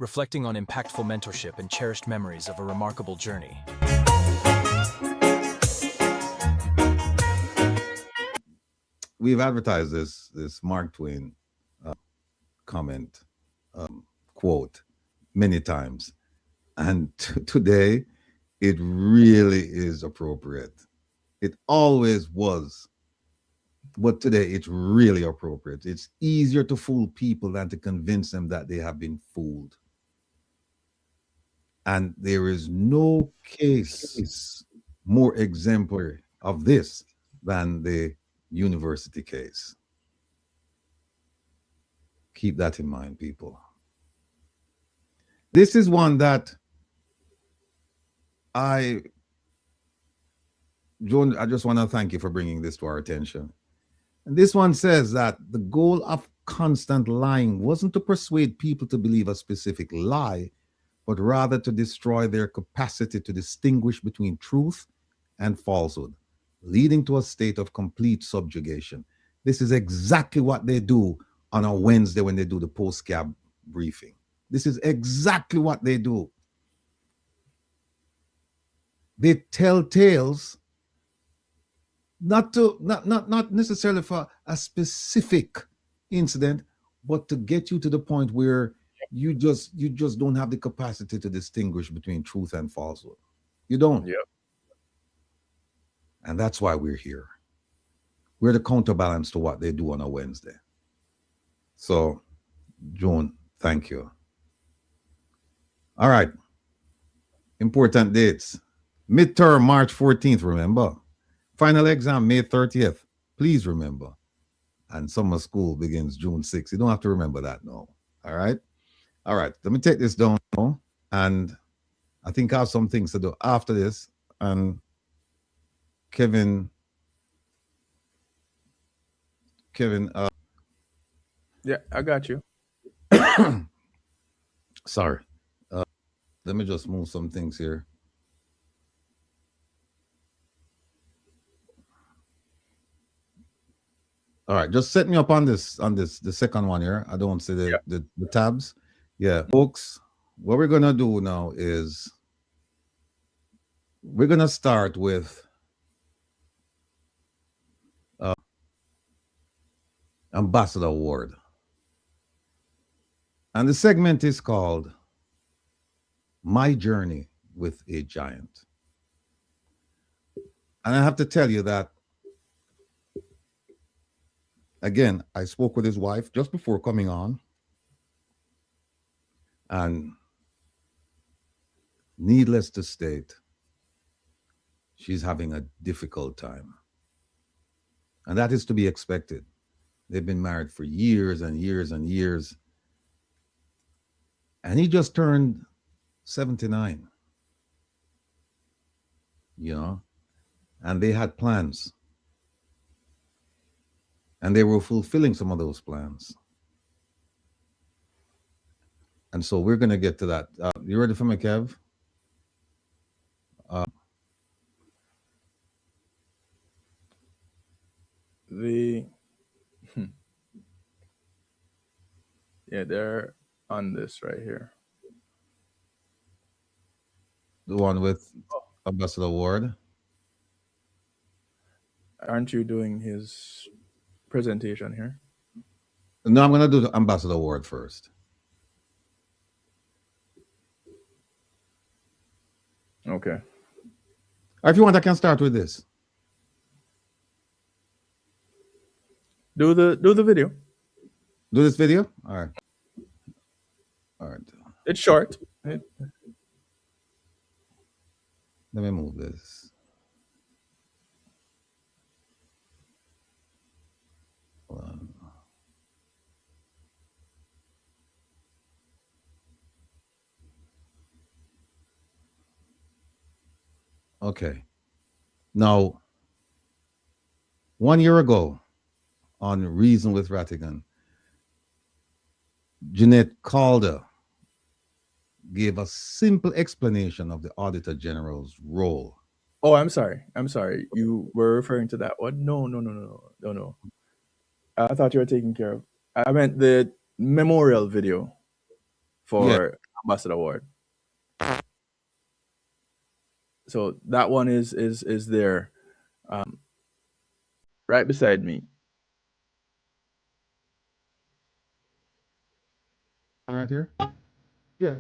reflecting on impactful mentorship and cherished memories of a remarkable journey. We've advertised this Mark Twain comment quote many times, and today it really is appropriate. It always was, but today it's really appropriate. It's easier to fool people than to convince them that they have been fooled. And there is no case more exemplary of this than the university case. Keep that in mind, people. This is one that Joan, I just want to thank you for bringing this to our attention. And this one says that the goal of constant lying wasn't to persuade people to believe a specific lie, but rather to destroy their capacity to distinguish between truth and falsehood, leading to a state of complete subjugation. This is exactly what they do on a Wednesday when they do the post-cab briefing. This is exactly what they do. They tell tales not necessarily for a specific incident, but to get you to the point where you just don't have the capacity to distinguish between truth and falsehood. You don't. Yep. And that's why we're here. We're the counterbalance to what they do on a Wednesday. So, Joan, thank you. All right. Important dates. Midterm, March 14th, remember. Final exam, May 30th. Please remember. And summer school begins June 6th. You don't have to remember that now. All right? All right. Let me take this down now. And I think I have some things to do after this. And Kevin, yeah, I got you. Sorry. Let me just move some things here. All right, just set me up on this, the second one here. I don't see the tabs. Yeah, folks, what we're gonna do now is we're gonna start with Ambassador Award. And the segment is called My Journey with a Giant. And I have to tell you that, again, I spoke with his wife just before coming on. And needless to state, she's having a difficult time. And that is to be expected. They've been married for years and years and years. And he just turned 79, you know, and they had plans. And they were fulfilling some of those plans. And so we're going to get to that. You ready for me, Kev? Yeah, they're on this right here. The one with Ambassador Ward. Aren't you doing his presentation here? No, I'm going to do the Ambassador Ward first. Okay. Or if you want, I can start with this. Do the video. Do this video? All right. All right. It's short. Let me move this. Hold on. Okay. Now, 1 year ago on Reason with Rattigan, Jeanette Calder gave a simple explanation of the Auditor General's role. Oh, I'm sorry. You were referring to that one? No. I thought you were taking care of. I meant the memorial video for Ambassador Award. So that one is there, right beside me. Right here? Yeah.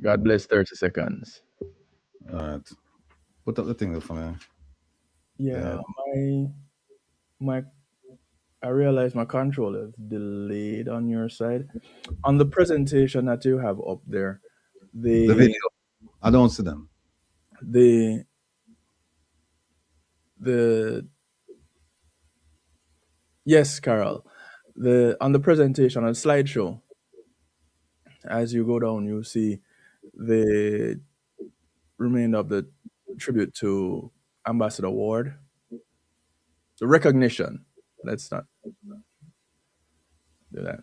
God bless 30 seconds. All right. Put up the thing for me. Yeah, my I realize my controller is delayed on your side. On the presentation that you have up there, The the video. I don't see them. the the yes, Carol. The on the presentation on slideshow, as you go down, you see the remainder of the tribute to Ambassador Ward. The recognition. Let's not do that.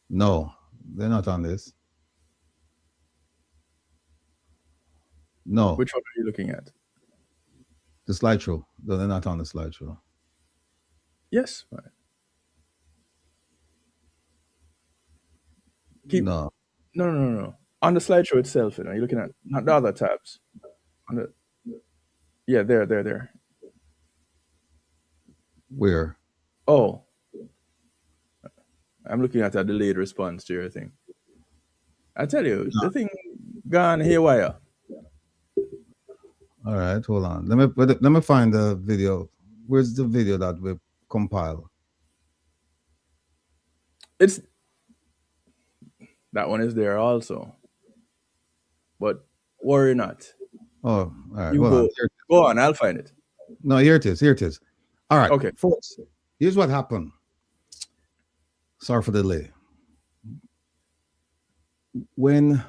No, they're not on this. No, Which one are you looking at? the slideshow. No, they're not on the slideshow. Yes. Right. Keep No. no. On the slideshow itself, you're looking at not the other tabs. On the yeah, there. Where? Oh, I'm looking at a delayed response to your thing. I tell you, the thing gone haywire. All right, hold on. Let me find the video. Where's the video that we compile? It's that one is there also, but worry not. Oh, all right. You Hold on. go on. I'll find it. No, here it is. Here it is. All right. Okay. Folks, here's what happened. Sorry for the delay. When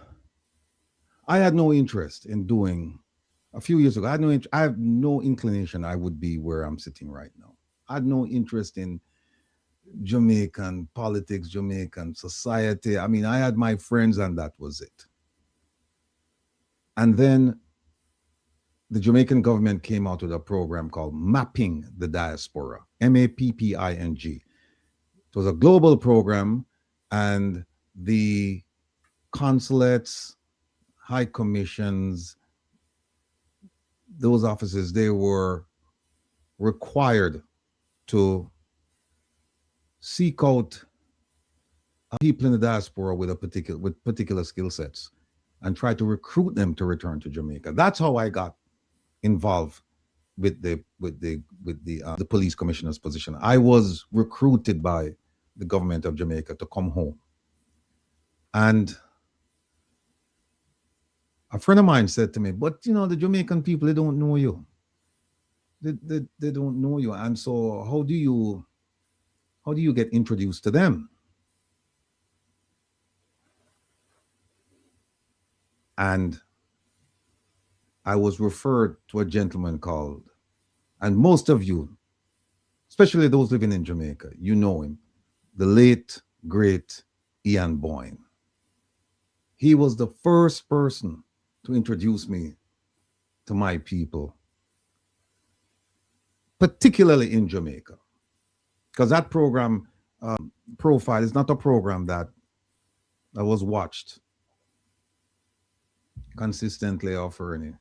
I had no interest in doing a few years ago, I have no inclination I would be where I'm sitting right now. I had no interest in Jamaican politics, Jamaican society. I mean, I had my friends and that was it. And then the Jamaican government came out with a program called Mapping the Diaspora, MAPPING. It was a global program, and the consulates, high commissions, those offices, they were required to seek out people in the diaspora with particular skill sets and try to recruit them to return to Jamaica. That's how I got involved with the police commissioner's position. I was recruited by the government of Jamaica to come home. And a friend of mine said to me, but the Jamaican people, they don't know you. They don't know you. And so how do you get introduced to them? And I was referred to a gentleman called, and most of you, especially those living in Jamaica, you know him, the late, great Ian Boyne. He was the first person to introduce me to my people, particularly in Jamaica. Because that program profile is not a program that was watched consistently or for any.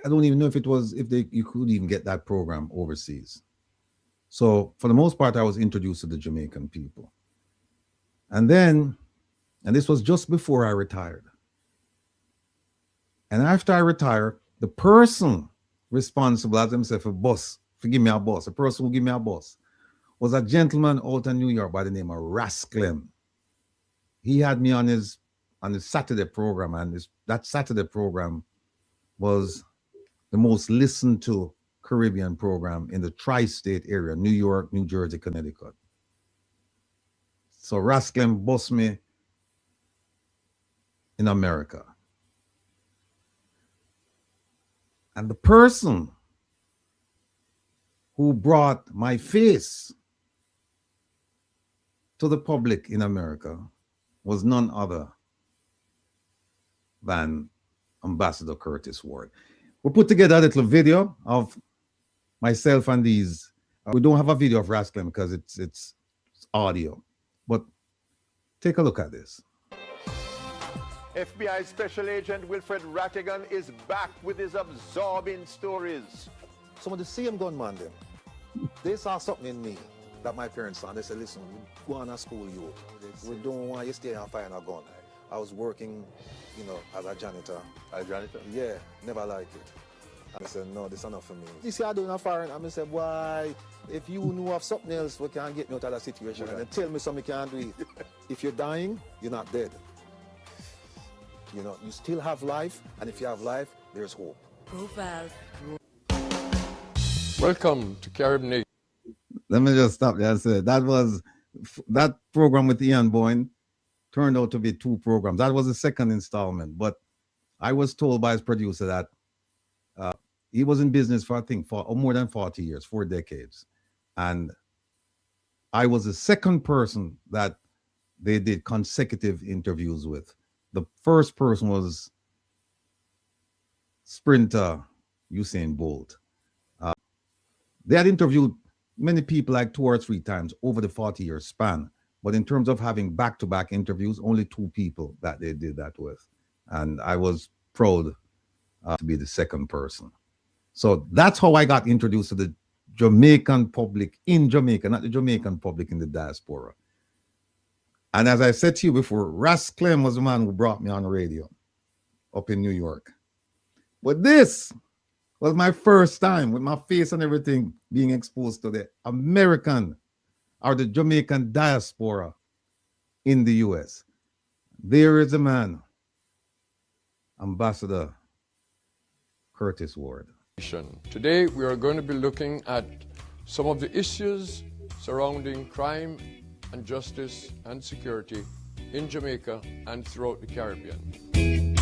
I don't even know if you could even get that program overseas. So for the most part, I was introduced to the Jamaican people. And this was just before I retired. And after I retired, the person responsible as himself, a boss, forgive me, a boss, a person who give me a boss, was a gentleman out in New York by the name of Rasclem. He had me on his Saturday program, and that Saturday program was the most listened to Caribbean program in the tri-state area, New York, New Jersey, Connecticut. So Rattigan bust me in America. And the person who brought my face to the public in America was none other than Ambassador Curtis Ward. We put together a little video of myself and these. We don't have a video of Rattigan because it's audio, but take a look at this. FBI Special Agent Wilfred Rattigan is back with his absorbing stories. Some of the same gunman them, they saw something in me that my parents saw. They said, listen, we go on to school, you. We don't want you stay and fire a gun. I was working, you know, as a janitor. A janitor? Yeah, never liked it. And I said, no, this is enough for me. You see, I doing a foreign, and I said, why, if you know of something else, we can get me out of that situation. And then tell me something you can't do it. If you're dying, you're not dead. You know, you still have life, and if you have life, there's hope. Profile. Welcome to Caribbean Nation. Let me just stop there and say that program with Ian Boyne turned out to be 2 programs. That was the second installment, but I was told by his producer that he was in business for, I think, for more than 40 years, 4 decades. And I was the second person that they did consecutive interviews with. The first person was sprinter Usain Bolt. They had interviewed many people like 2 or 3 times over the 40-year span. But in terms of having back-to-back interviews, only 2 people that they did that with. And I was proud to be the second person. So that's how I got introduced to the Jamaican public in Jamaica, not the Jamaican public in the diaspora. And as I said to you before, Rattigan was the man who brought me on the radio up in New York. But this was my first time with my face and everything being exposed to the American or the Jamaican diaspora in the US. There is a man, Ambassador Curtis Ward. Today we are going to be looking at some of the issues surrounding crime and justice and security in Jamaica and throughout the Caribbean.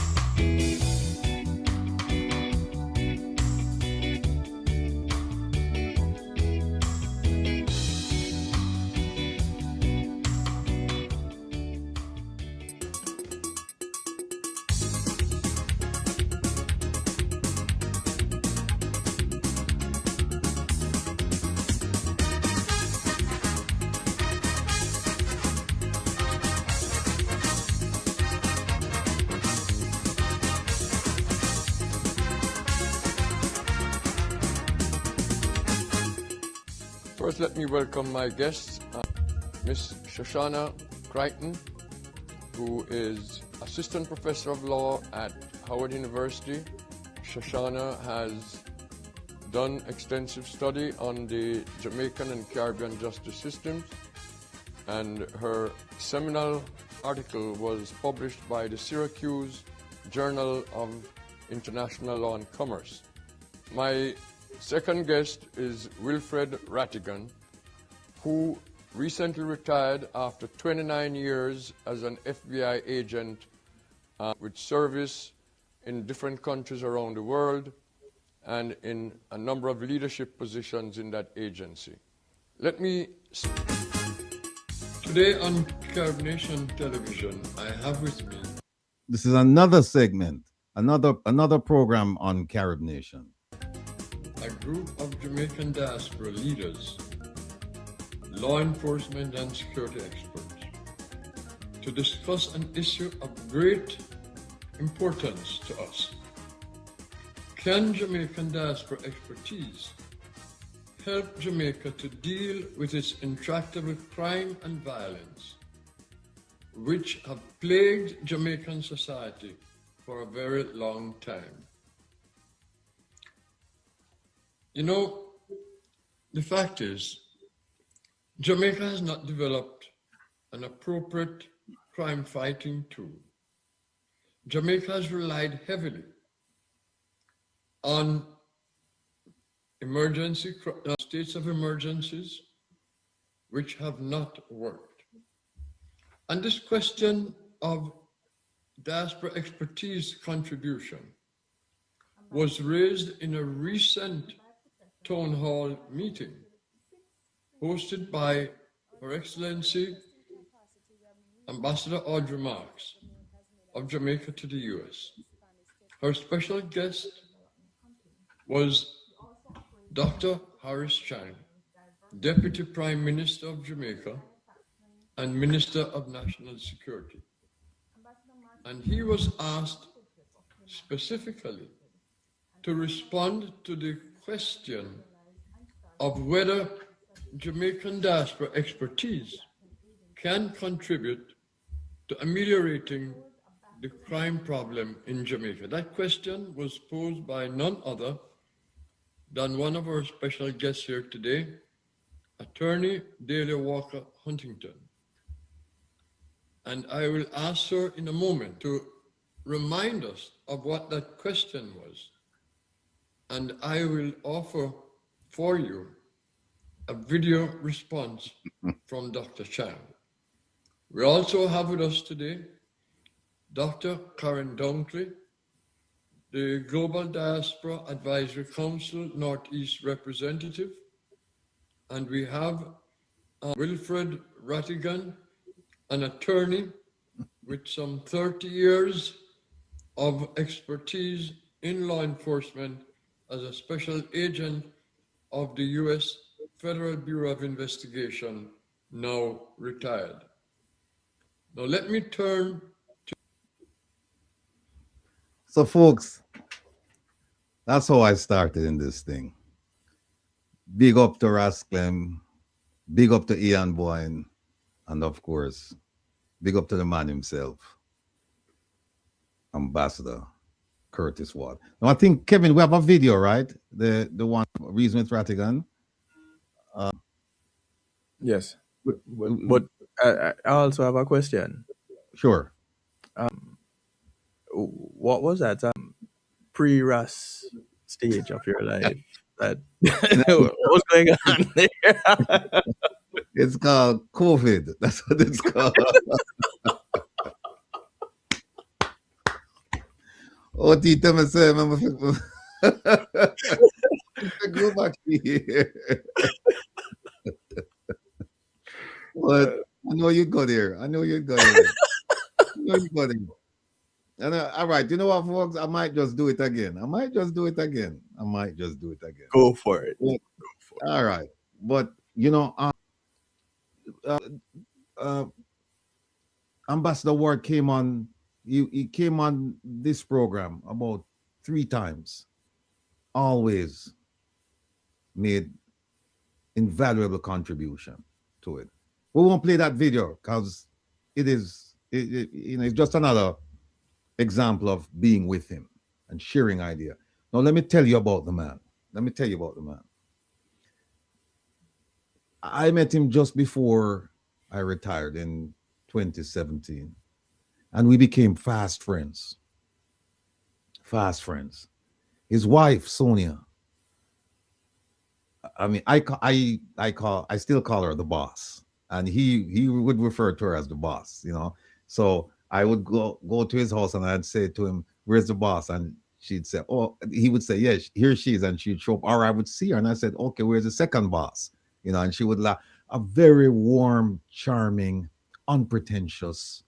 First, let me welcome my guests, Miss Shoshana Crichton, who is Assistant Professor of Law at Howard University. Shoshana has done extensive study on the Jamaican and Caribbean justice systems, and her seminal article was published by the Syracuse Journal of International Law and Commerce. My second guest is Wilfred Rattigan, who recently retired after 29 years as an FBI agent with service in different countries around the world and in a number of leadership positions in that agency. Today on Caribbean Nation Television, I have with me. This is another segment, another program on Caribbean Nation. A group of Jamaican diaspora leaders, law enforcement and security experts, to discuss an issue of great importance to us. Can Jamaican diaspora expertise help Jamaica to deal with its intractable crime and violence, which have plagued Jamaican society for a very long time? You know, the fact is, Jamaica has not developed an appropriate crime fighting tool. Jamaica has relied heavily on states of emergencies, which have not worked. And this question of diaspora expertise contribution was raised in a recent town hall meeting hosted by Her Excellency Ambassador Audrey Marks of Jamaica to the US. Her special guest was Dr. Harris Chang, Deputy Prime Minister of Jamaica and Minister of National Security. And he was asked specifically to respond to the question of whether Jamaican diaspora expertise can contribute to ameliorating the crime problem in Jamaica. That question was posed by none other than one of our special guests here today, Attorney Delia Walker Huntington. And I will ask her in a moment to remind us of what that question was. And I will offer for you a video response from Dr. Chang. We also have with us today Dr. Karen Dunkley, the Global Diaspora Advisory Council Northeast representative. And we have Wilfred Rattigan, an attorney with some 30 years of expertise in law enforcement as a special agent of the U.S. Federal Bureau of Investigation, now retired. Now let me turn to... So folks, that's how I started in this thing. Big up to Rasclem, big up to Ian Boyne, and of course, big up to the man himself, Ambassador Curtis Ward. Now I think, Kevin, we have a video, right? The one Reason with Rattigan. Yes, but I also have a question. Sure. What was that pre-RAS stage of your life? That what was going on there? It's called COVID. That's what it's called. Oh, Tita, me say, go back here. But I know you'd go there. I know you'd go there. And all right, you know what, folks? I might just do it again. Go for it. All right, but you know, Ambassador Ward came on. He came on this program about 3 times. Always made invaluable contribution to it. We won't play that video because it's just another example of being with him and sharing idea. Now let me tell you about the man. I met him just before I retired in 2017, and we became fast friends. His wife, Sonia, I mean, I still call her the boss, and he would refer to her as the boss, you know. So I would go to his house and I'd say to him, "Where's the boss?" And she'd say, "Oh," he would say, "Yes, here she is," and she'd show up. Or I would see her and I said, "Okay, where's the second boss?" You know, and she would laugh. A very warm, charming, unpretentious,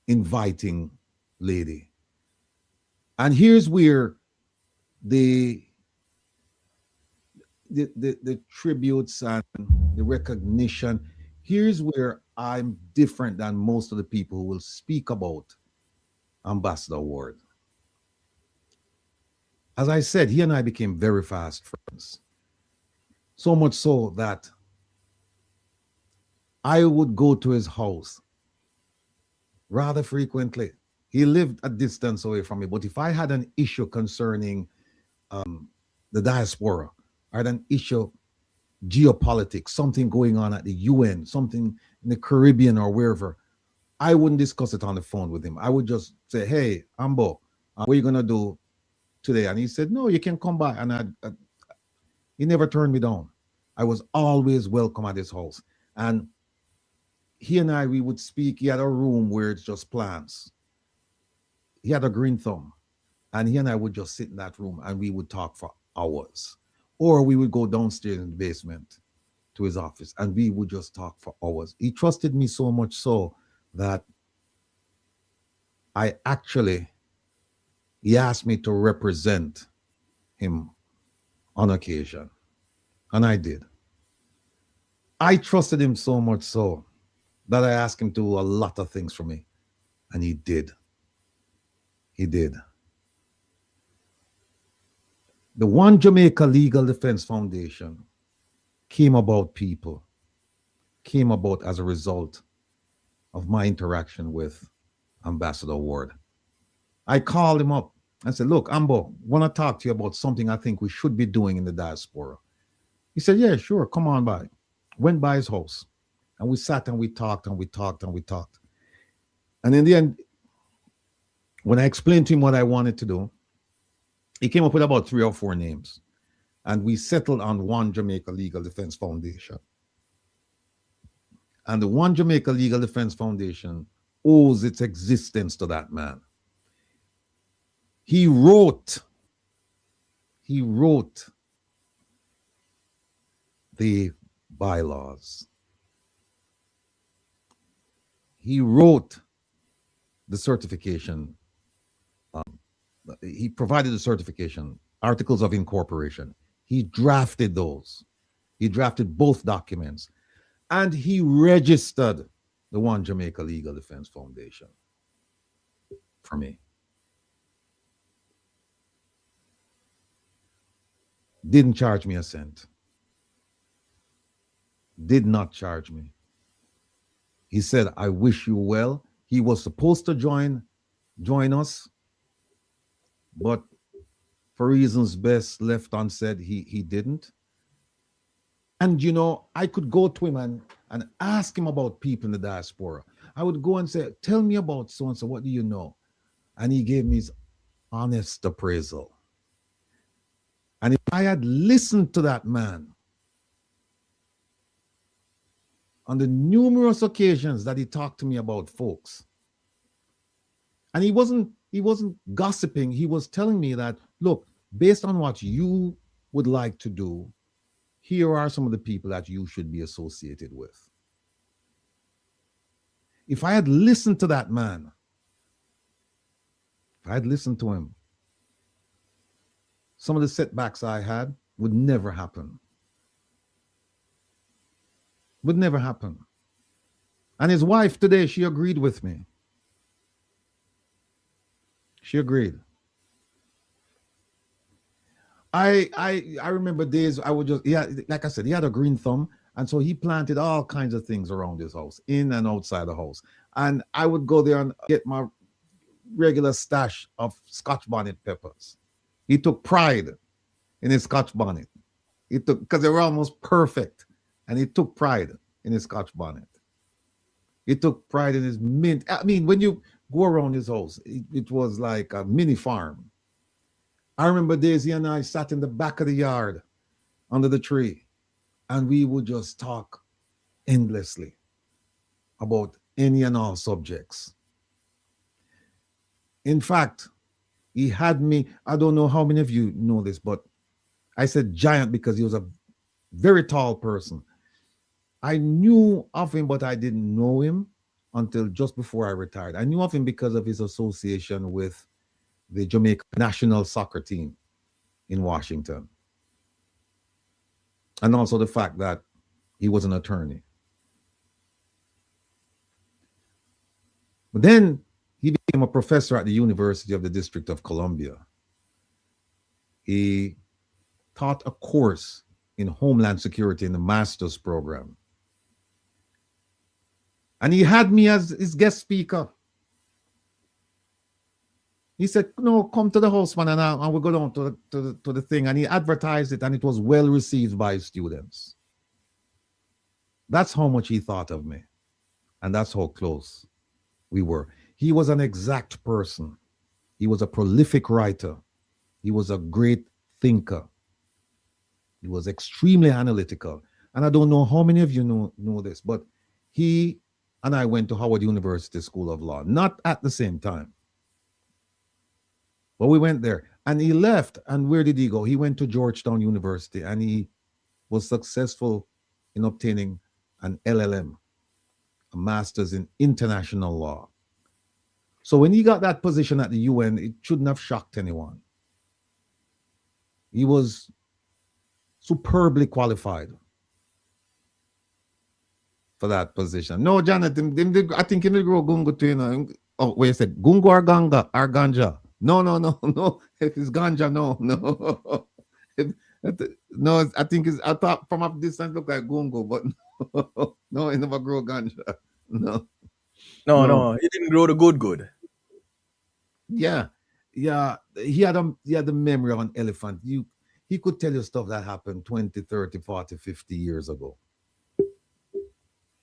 inviting lady. And here's where the tributes and the recognition, here's where I'm different than most of the people who will speak about Ambassador Ward. As I said, he and I became very fast friends. So much so that I would go to his house rather frequently. He lived a distance away from me, but if I had an issue concerning the diaspora, I had an issue, geopolitics, something going on at the UN, something in the Caribbean or wherever, I wouldn't discuss it on the phone with him. I would just say, "Hey, Ambo, what are you going to do today?" And he said, "No, you can come by." And he never turned me down. I was always welcome at his house. And he and I, we would speak. He had a room where it's just plants. He had a green thumb. And he and I would just sit in that room and we would talk for hours. Or we would go downstairs in the basement to his office and we would just talk for hours. He trusted me so much so that he asked me to represent him on occasion. And I did. I trusted him so much so that I asked him to do a lot of things for me. And he did. He did. The One Jamaica Legal Defense Foundation came about as a result of my interaction with Ambassador Ward. I called him up and said, look, Ambo, want to talk to you about something I think we should be doing in the diaspora. He said, yeah, sure, come on by. Went by his house and we sat and we talked and we talked and we talked. And in the end, when I explained to him what I wanted to do, he came up with about 3 or 4 names, and we settled on One Jamaica Legal Defense Foundation. And the One Jamaica Legal Defense Foundation owes its existence to that man. He wrote the bylaws. He wrote the certification. He provided the certification, articles of incorporation. He drafted those. He drafted both documents. And he registered the One Jamaica Legal Defense Foundation for me. Didn't charge me a cent. Did not charge me. He said, I wish you well. He was supposed to join us, but for reasons best left unsaid, he didn't. And, you know, I could go to him and ask him about people in the diaspora. I would go and say, tell me about so-and-so, what do you know? And he gave me his honest appraisal. And if I had listened to that man on the numerous occasions that he talked to me about folks, and he wasn't gossiping, he was telling me that, look, based on what you would like to do, here are some of the people that you should be associated with. If I had listened to that man, if I had listened to him, some of the setbacks I had would never happen. Would never happen. And his wife today, she agreed with me. She agreed. I remember days I would just, yeah, like I said, he had a green thumb. And so he planted all kinds of things around his house, in and outside the house. And I would go there and get my regular stash of Scotch bonnet peppers. He took pride in his Scotch bonnet. Because they were almost perfect. And he took pride in his Scotch bonnet. He took pride in his mint. I mean, when you go around his house, it was like a mini farm. I remember days he and I sat in the back of the yard under the tree, and we would just talk endlessly about any and all subjects. In fact, he had me, I don't know how many of you know this, but I said giant because he was a very tall person. I knew of him, but I didn't know him until just before I retired. I knew of him because of his association with the Jamaica national soccer team in Washington. And also the fact that he was an attorney. But then he became a professor at the University of the District of Columbia. He taught a course in Homeland Security in the master's program. And he had me as his guest speaker. He said, no, come to the house, man, and we'll go down to the thing. And he advertised it, and it was well received by his students. That's how much he thought of me. And that's how close we were. He was an exact person. He was a prolific writer. He was a great thinker. He was extremely analytical. And I don't know how many of you know this, but he and I went to Howard University School of Law, not at the same time. But we went there, and he left, and where did he go? He went to Georgetown University, and he was successful in obtaining an LLM, a master's in international law. So when he got that position at the UN, it shouldn't have shocked anyone. He was superbly qualified for that position. No, Jonathan, I think he will grow gungo too, you know. Oh, wait a sec, gungo or ganja? No. If it's ganja, no. No, I think it's, I thought from up distance look like gungo, but no, he never grow ganja. No. No, he didn't grow the good. Yeah. He had the memory of an elephant. He could tell you stuff that happened 20, 30, 40, 50 years ago.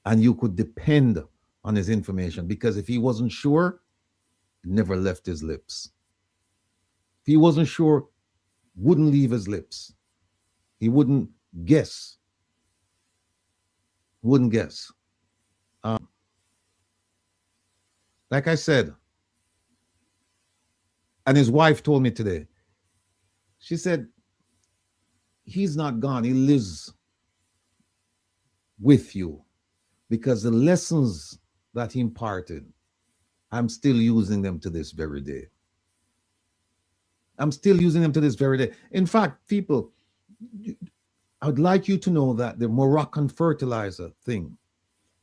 And you could depend on his information, because if he wasn't sure, it never left his lips. If he wasn't sure, wouldn't leave his lips. He wouldn't guess. Like I said, and his wife told me today, she said, he's not gone, he lives with you, because the lessons that he imparted, I'm still using them to this very day. In fact, people, I'd like you to know that the Moroccan fertilizer thing,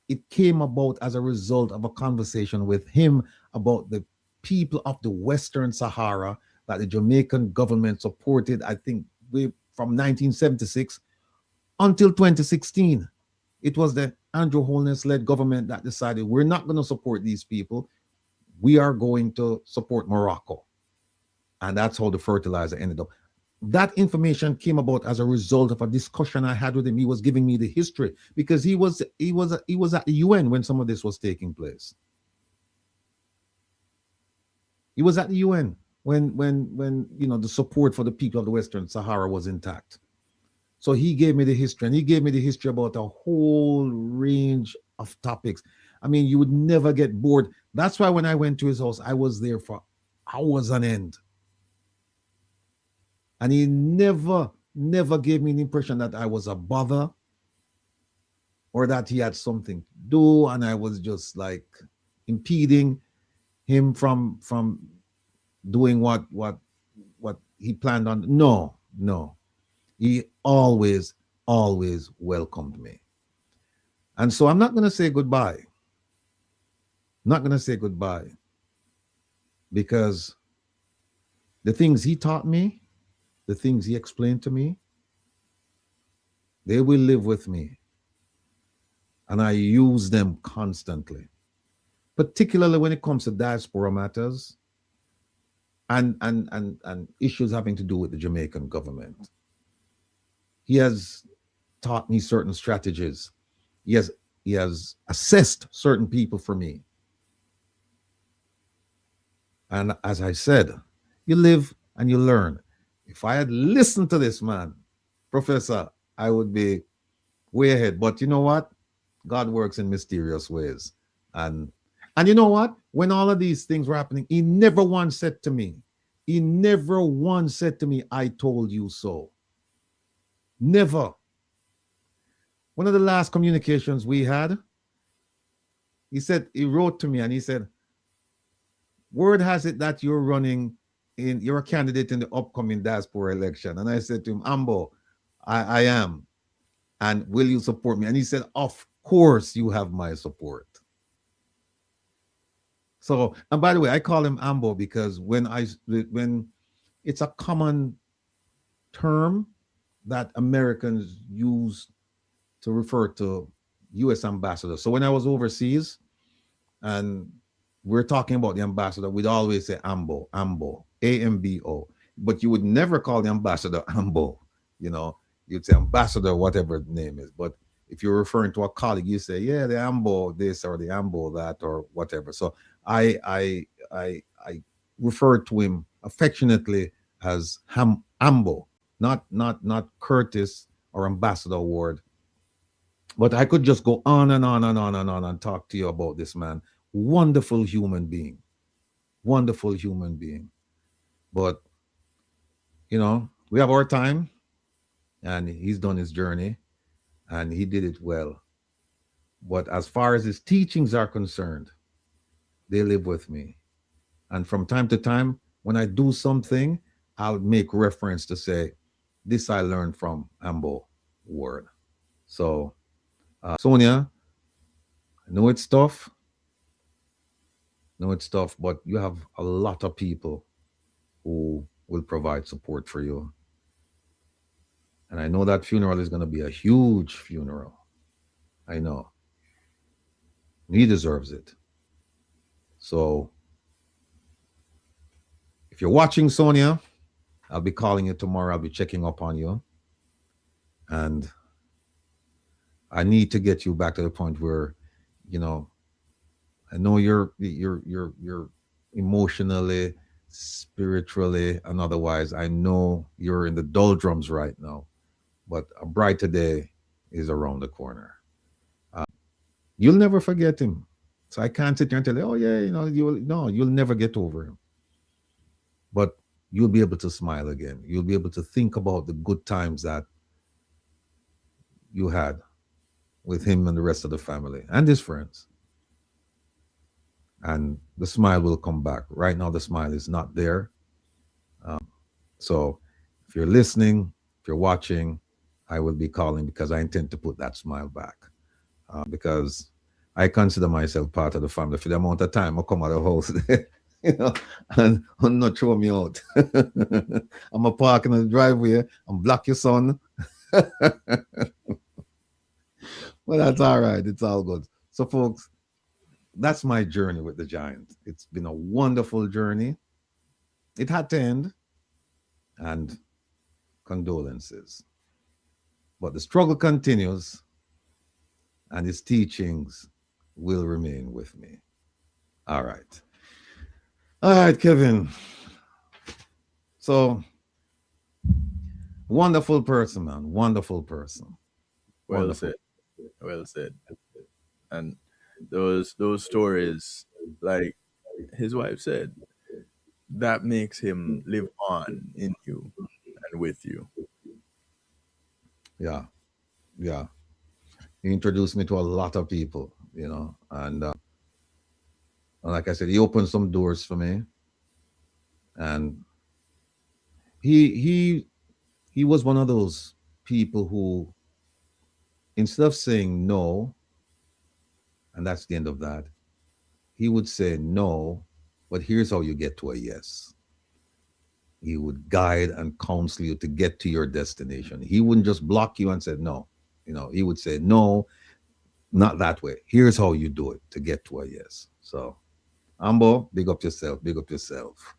it came about as a result of a conversation with him about the people of the Western Sahara that the Jamaican government supported, I think, from 1976 until 2016. It was the Andrew Holness-led government that decided, we're not going to support these people. We are going to support Morocco. And that's how the fertilizer ended up. That information came about as a result of a discussion I had with him. He was giving me the history, because he was at the UN when some of this was taking place. He was at the UN when you know, the support for the people of the Western Sahara was intact. So he gave me the history, and he gave me the history about a whole range of topics. I mean, you would never get bored. That's why when I went to his house, I was there for hours on end. And he never gave me an impression that I was a bother or that he had something to do and I was just like impeding him from doing what he planned on. No. He always welcomed me. And so I'm not going to say goodbye. Because the things he taught me, the things he explained to me, they will live with me. And I use them constantly, particularly when it comes to diaspora matters and issues having to do with the Jamaican government. He has taught me certain strategies. He has assessed certain people for me. And as I said, you live and you learn. If I had listened to this man, Professor, I would be way ahead. But you know what? God works in mysterious ways. And you know what? When all of these things were happening, he never once said to me, I told you so. Never. One of the last communications we had, he wrote to me and he said, word has it that you're a candidate in the upcoming diaspora election. And I said to him, Ambo, I am. And will you support me? And he said, of course you have my support. So, and by the way, I call him Ambo because when it's a common term that Americans use to refer to U.S. ambassadors. So when I was overseas and we're talking about the ambassador, we'd always say Ambo, A-M-B-O. But you would never call the ambassador Ambo. You know, you'd say ambassador, whatever the name is. But if you're referring to a colleague, you say, yeah, the Ambo this or the Ambo that or whatever. So I refer to him affectionately as Ambo, not Curtis or Ambassador Ward, But I could just go on and on and on and on and talk to you about this man. Wonderful human being. Wonderful human being. But, you know, we have our time, and he's done his journey, and he did it well. But as far as his teachings are concerned, they live with me. And from time to time, when I do something, I'll make reference to say, this I learned from Ambo Word. So, Sonia, I know it's tough. But you have a lot of people who will provide support for you. And I know that funeral is going to be a huge funeral. I know. He deserves it. So, if you're watching, Sonia, I'll be calling you tomorrow. I'll be checking up on you. And I need to get you back to the point where, you know, I know you're emotionally, spiritually, and otherwise. I know you're in the doldrums right now, but a brighter day is around the corner. You'll never forget him. So I can't sit here and tell you, oh yeah, you know, you'll never get over him. But you'll be able to smile again. You'll be able to think about the good times that you had with him and the rest of the family and his friends. And the smile will come back. Right now, the smile is not there. So if you're listening, if you're watching, I will be calling because I intend to put that smile back. Because I consider myself part of the family for the amount of time I come out of the house, you know, and not throw me out. I'm a park in the driveway and block your son. Well, that's all right. It's all good. So, folks, that's my journey with the Giant. It's been a wonderful journey. It had to end, and condolences. But the struggle continues, and his teachings will remain with me. All right. All right, Kevin. So, wonderful person, man. Wonderful person. Well Wonderful. said. Well said. And those stories, like his wife said, that makes him live on in you and with you. Yeah. Yeah. He introduced me to a lot of people, you know, and like I said, he opened some doors for me. And he was one of those people who, instead of saying no, and that's the end of that, he would say no, but here's how you get to a yes. He would guide and counsel you to get to your destination. He wouldn't just block you and say no. You know, he would say no, not that way. Here's how you do it to get to a yes. So, Ambo, big up yourself. Big up yourself.